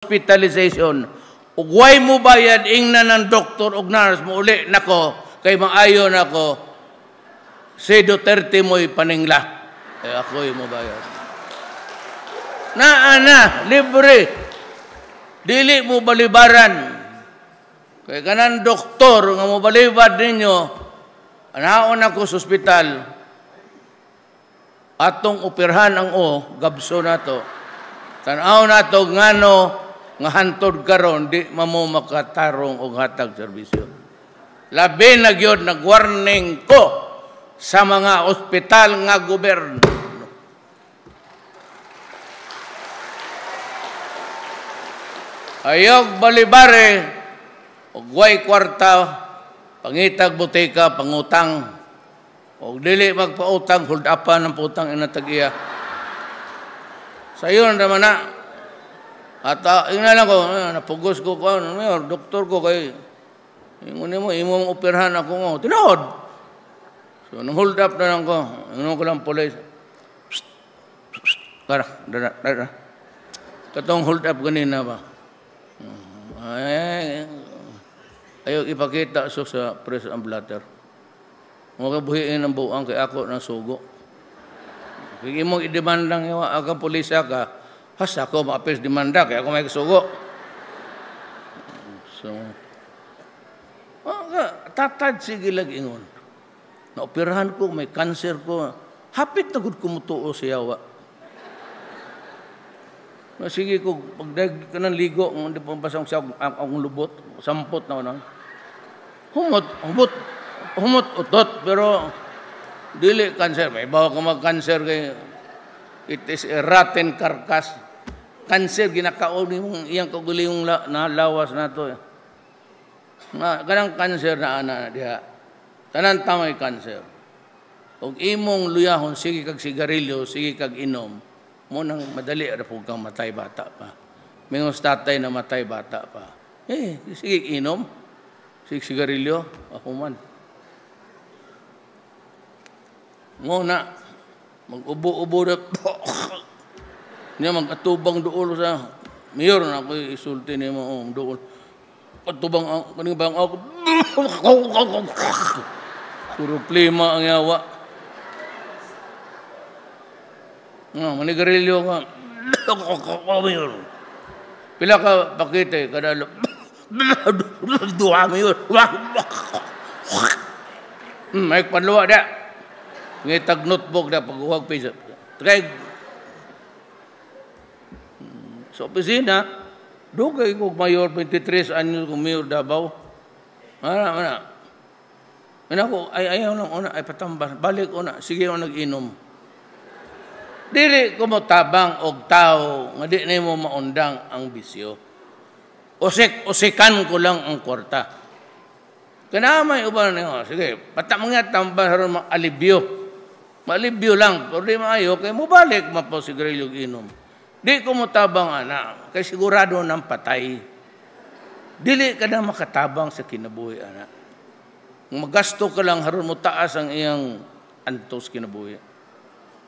hospitalization. Ug way mo bayad ingna ng doktor ug nurse mo uli nako kay maayo nako si Duterte mo'y paningla. Ako'y mo bayad. Na libre. Dili mo balibaran. Kay kanan doktor nga mo balibad ninyo, anaon ako sa ospital, atong operahan ang gabso na to. Tanaw na to ngano nga hantod karon di mamo makatarong og hatag serbisyo. Labi na gyud nag-warning ko sa mga ospital nga gobyerno. Ayog balibare og way kwarta pangitag butika pangutang og dili magpautang hold upan ng putang inatag-iya. Sayon naman na. At ingnan ko, napugos ko mayor, doktor ko kay imong operahan ako mo. Tinod. So, nang hold up na lang ko. Ingnan ko lang police. Dara. Katong hold up ganina ba? Ayaw ipakita sa press and blatter. Mga buhiin ang buang kay ako ng sugo. Kung imong idemandang iwa, akang pulisya ka, has ako maapis demanda, kaya ako may kasugo. So, tatad sige lagi ingon. Naoperahan ko, may cancer ko. Hapit na gud kumutuo sa yawa. Sige ko, pagdag ka ng ligo, hindi pa basang siya ang lubot, sampot na ano. Humot, utot, pero dili cancer. May bawa ka mag-cancer kay it is a rotten carcass. Cancer, ginakaon mong iyang kaguliyong nalawas na ito. Kanang cancer na ana diha. Tanan tamay cancer. Kung imong luyahon, sige kag sigarilyo, sige kag inom, mo nang madali ra pug kang matay bata pa. Mingos tatay na matay bata pa. Sige inom. Sige sigarilyo, ako man. Mo na mag-ubo-ubo na niya mag-atubang dool sa mayor na ako isulti niya mo dool. Atubang kaning bang ako. Puro plima ang yawa. Manigarilyo ka. Mayor. Pila ka pakite kada duha mayor. May panluwa da. Ngitag notebook na pag-uwag pisa. Try. Sa opisina, dugay ko mayor, 23 anyos kong mayor Davao. Mana. Ko, ayaw lang una, ay patambas. Balik una, sige ako nag-inom. Dili ko mo tabang og tao, nga di na mo maundang ang bisyo. Usikan ko lang ang kwarta. Kanamay uban na sige, patamang tambas haron alibyo. Malibyo lang, pero di maayo, kaya mo balik mapasigarilyo inom. Di ko mo tabang anak, kaya sigurado ng patay. Dili ka na makatabang sa kinabuhi anak. Magasto ka lang, haron mo taas ang iyang antos kinabuhi.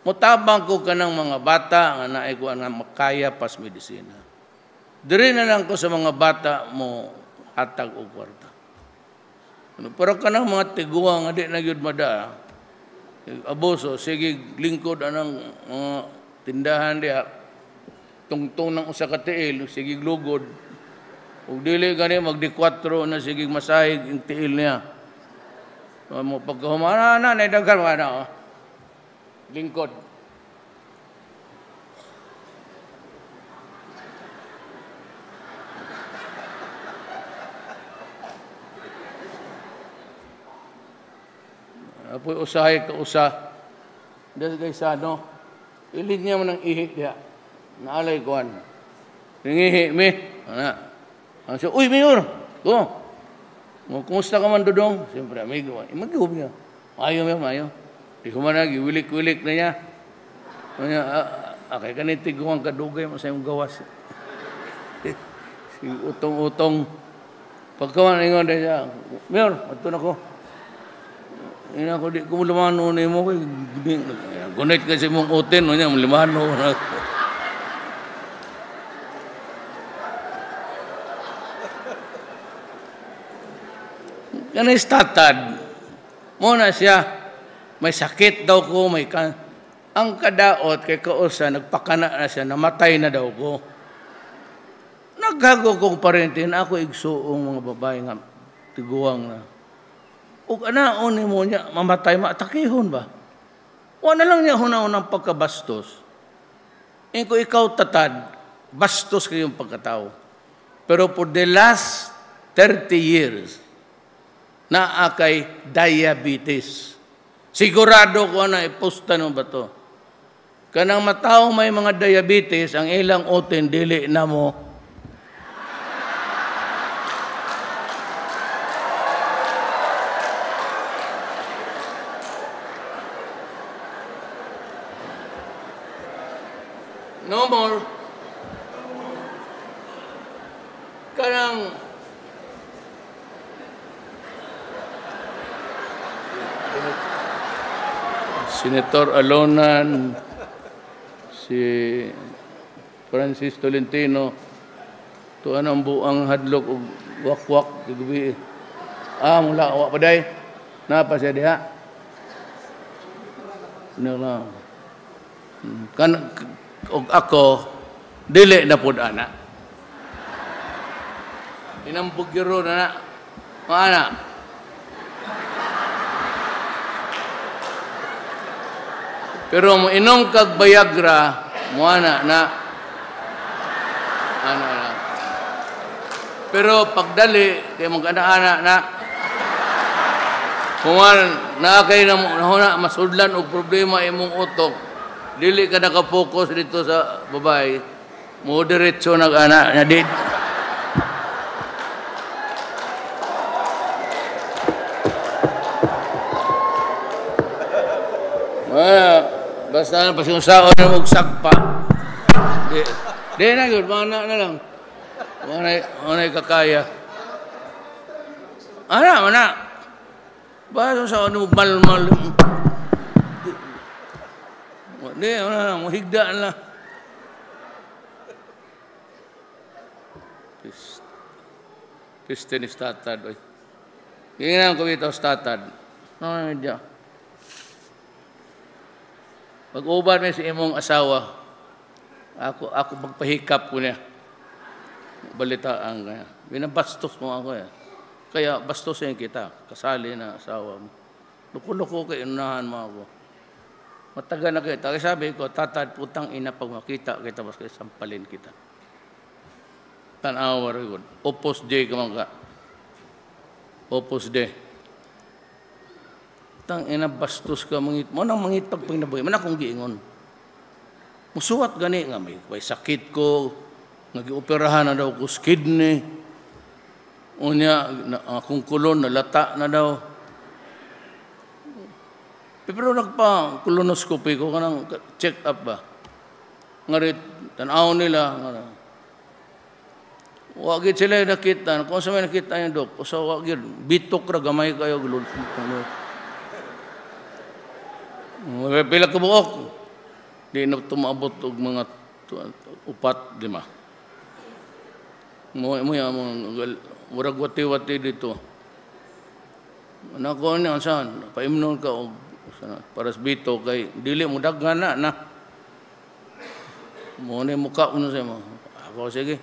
Mutabang ko ka ng mga bata, nga naikuan nga makaya pas medisina. Diri na lang ko sa mga bata mo hatag o kwarta. Pero ka ng mga tiguang, nga di na yun mada, abuso, sige lingkod anang tindahan diha tungtong ng usa ka tiil, sige lugod. Ug dili gani magdi 4 na sige masahig ang tiil niya. Mo pagkahumana na daghan ana lingkod. Apoy usahay ka usa. Dahil guys, ilid niya mo ng ihi diya. Naalay kuhan. Nangihi, mi. Ano siya, uy, mayor. Kumusta ka man, Dudong? Siyempre, amigo. Mag-iwag niya. Mayo. Di ko man wilik-wilik na niya. Kaya kanitig ko ang kadugay mo sa iyong gawas. Si utong-utong. Pagkaman, ingon na siya, mayor, matun ako. Ina ko di ko lumano ni mo kay gunit kasi mong utin no nya lumano. Kanay statad, muna siya, may sakit daw ko, ang kadaot kay kausa, nagpakana na siya, namatay na daw ko. Naghago kong parentin, ako igsuong mga babae nga, tiguang na. Ug anaon mo niya, mamatay, matakihon ba? Wala lang niya hunahunang pagkabastos. Kung ikaw tatad, bastos kayong pagkatao. Pero for the last 30 years, naakay diabetes. Sigurado ko na ipusta no ba to? Kanang matao may mga diabetes, ang ilang oten, dili na mo. No more. Kanang Senator Alonan, si Francis Tolentino, tuan ang buang hadlok o wakwak gabi. Mula awak paday. Napa siya diha? Nila. Kan og ako dili na pud ana. Inampugiro na ana. Pero mo inom kag Viagra, mo ana na. Ana na. Pero pagdali kay mo ana na. Kung na kay na masudlan og problema imong utok, dili ka naka-focus dito sa babae. Mo diretso nag-ana na di. Basta pasinusaon na mong sakpa. Di na yun, mana na lang. Manay kakaya. Mana. Basta sa ano, mal. Di, mana, mahigdaan lang. Piste ni statad. Gingan ko ito statad. Ano medyo? Pag-uban mo si imong asawa, ako magpahikap ko niya. Balitaan kaya. Binabastos mo ako eh. Kaya bastosin kita. Kasali na asawa mo. Luko-luko kayo, unahan mo ako. Matagal na kita. Kaya sabi ko, tatad, putang ina, pag makita kita, mas kayo sampalin kita. Tanawa rin. Opus Dei ka mga ka. Opus Dei. Tang ina bastos ka mangit mo nang mangit pag pinabuhi man akong giingon. Musuwat gani nga may sakit ko, nagi-operahan na daw ko sa kidney. Unya akong kulon nalata na daw. Pero nagpa colonoscopy ko kanang check up ba. Ngarit tan-aw nila nga. Wa gid sila nakita, kung sa may nakita yung dok, usa wa gid bitok ra gamay kayo gulod. Pila ka buok. Di na tumabot og mga 4, 5. Mo murag wati-wati dito. Nako ni saan? Paimnon ka og para sa bito kay dili mo daghan na. Mo ni muka uno sa mo. Ako sige.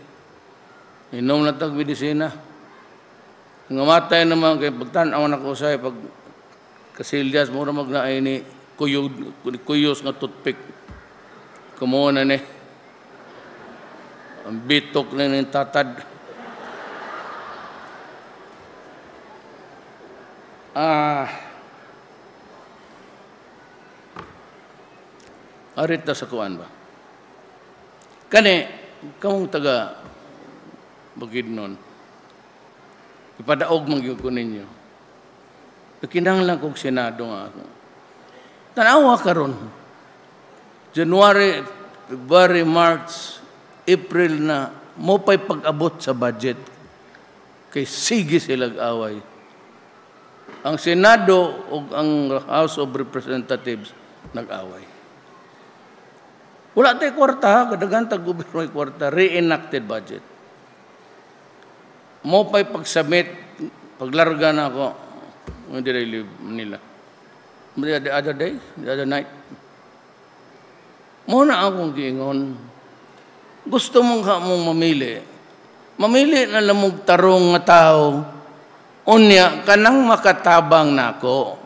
Inom na tag medisina. Ngamatay naman kay pagtan-aw na ko say pag kasilyas mo ra magnaay ni kuyos nga toothpick. Kumo na ni. Ang bitok na ni tatad. Arit na sa kuan ba? Kani, kamong taga Bukidnon. Ipadaog magyud ko ninyo. Kinahanglan kog Senado nga ako. Tanawa karon. January, February, March, April na mo pa'y pag-abot sa budget. Kay sige silang away. Ang Senado o ang House of Representatives nag-away. Wala tayo kwarta, kadagan tag-gobyerno ay kwarta, reenacted budget. Mo pa'y pag-submit paglarga na ako, when did I leave Manila? The other day, the other night. Muna akong giingon, gusto mong mamili. Mamili na lamog tarong nga tao, unya, kanang makatabang nako.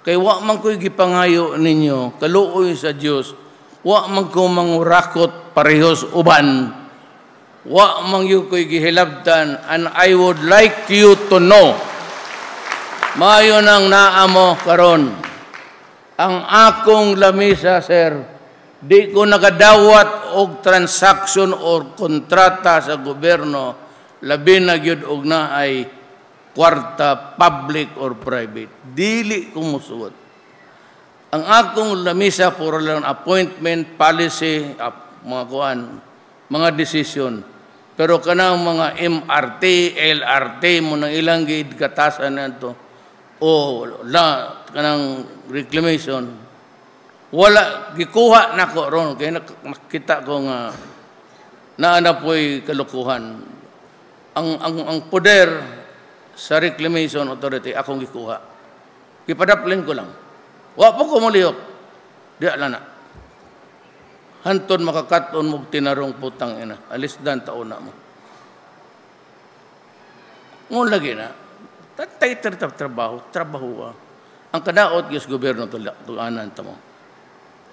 Kay wa man ko'y gipangayo ninyo, kaluoy sa Diyos, wa man ko mangurakot parehos uban, wa man yu ko'y gihilabtan, and I would like you to know, mayo nang naamo karon, ang akong lamisa, sir, di ko nakadawat og transaction or kontrata sa gobyerno, labi na gyud og na ay kwarta, public or private. Dili ko musuot. Ang akong lamisa puro lang appointment, policy, mga kuan, mga decision. Pero kanang mga MRT, LRT mo nang ilang gid katasan na ito, o kanang reclamation, wala, gikuha na ko ron. Kaya nakita ko nga naana po'y kalukuhan. Ang poder sa reclamation authority, akong gikuha. Kipadaplin ko lang. Wa po ko muliyok. Di ala na. Hanton makakaton mong tinarong putang ina. Alis dan taon na mo. Ngun lagi na. Tatay trabaho. Ang kadaot yung gobyerno tuanan ta mo.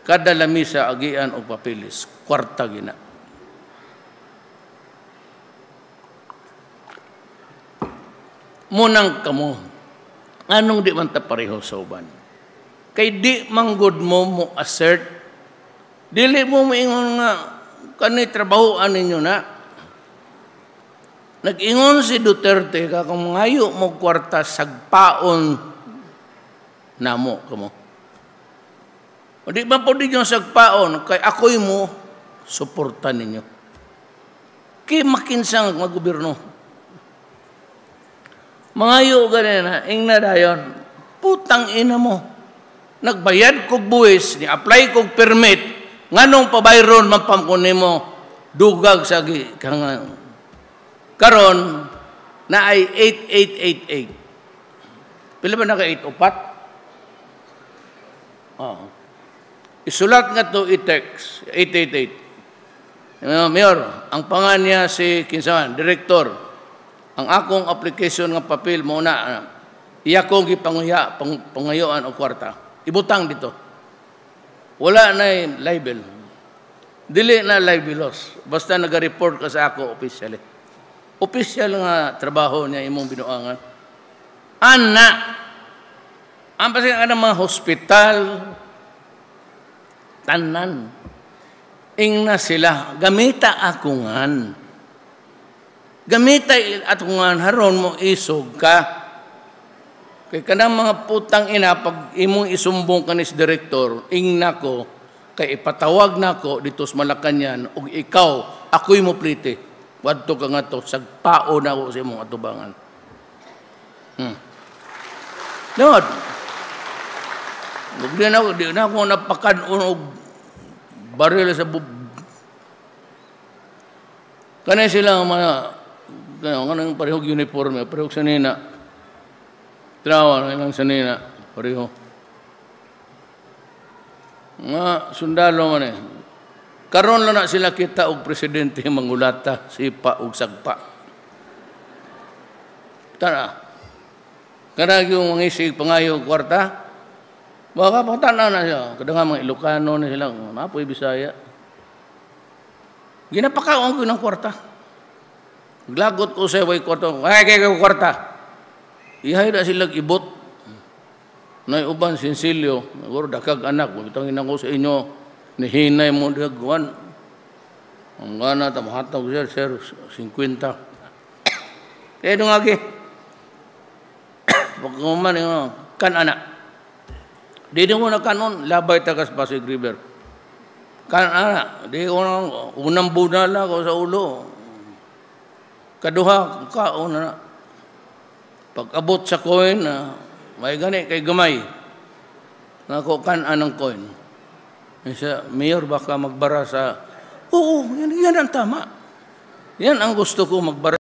Kada lamisa agian o papilis. Kwarta gina. Munang kamo, anong di man ta pareho sa uban? Kay di manggod mo assert, dili mo ingon nga, kanay trabahoan ninyo na. Nag-ingon si Duterte, kung ngayo mo kwarta, sagpaon na mo, kamo. O di ba po din yung sagpaon, kay ako'y mo, suportan ninyo. Kay makinsang mag-gobyerno. Mga yu ganina, ingna dayon, putang ina mo. Nagbayad kog buwis, ni-apply kog permit, nganong pabayron mampamkunin mo, dugag sa kangang. Karon, na ay 8888. Pila ba na ka 8 upat? Isulat nga to i-text, 888. Mayor, ang pangan niya si Kinsaman, Direktor, ang akong application nga papel mo na iya kong pangayoan o kwarta. Ibutang dito. Wala na libel. Dili na libelos. Basta nag-report ka sa ako officially. Official nga trabaho niya imong binuangan. Ana. Ang pasig nga mga hospital, tanan. Ingna sila. Gamita akungan. Gamitay at kung haron mo isog ka. Kaya kanang mga putang ina, pag imong isumbong ka ni si Direktor, ingna ko, kay ipatawag na ko dito sa Malacanang, o ikaw, ako'y mo plite. Wadto ka nga to, sagpao na ako sa imong atubangan. Lord, di na ako napakanon og baril sa kanay sila mga kanang parehog uniforme, parehog sanina. Trawa lang sanina, pareho. Nga sundalo man eh. Karon lang na sila kita og presidente mangulata, sipa og sagpa. Tara. Kanang yung mga isig pangayo kwarta, baka patana na siya. Kadang mga Ilocano na sila, mapoy Bisaya. Ginapakaon ko ng kwarta. Glagot ko sa way kwarta. Kaya kwarta. Ihay na silang ibot. Na uban, sinsilyo. Naguro, dakag anak. Bitangin ako sa inyo. Nihinay mo dagwan. Ang gana, tamahatag siya, sir, 50. Kaya nung agi. Pagkuman, kan anak. Di mo na kanon, labay tagas Pasig River. Kan anak. Di ko na, unang bunala ko sa ulo. Kaduha, kaon na. Pag-abot sa coin, may gani kay gamay. Nakukan anang coin. Siya, Mayor, baka magbara sa... Oo, yan ang tama. Yan ang gusto ko, magbara.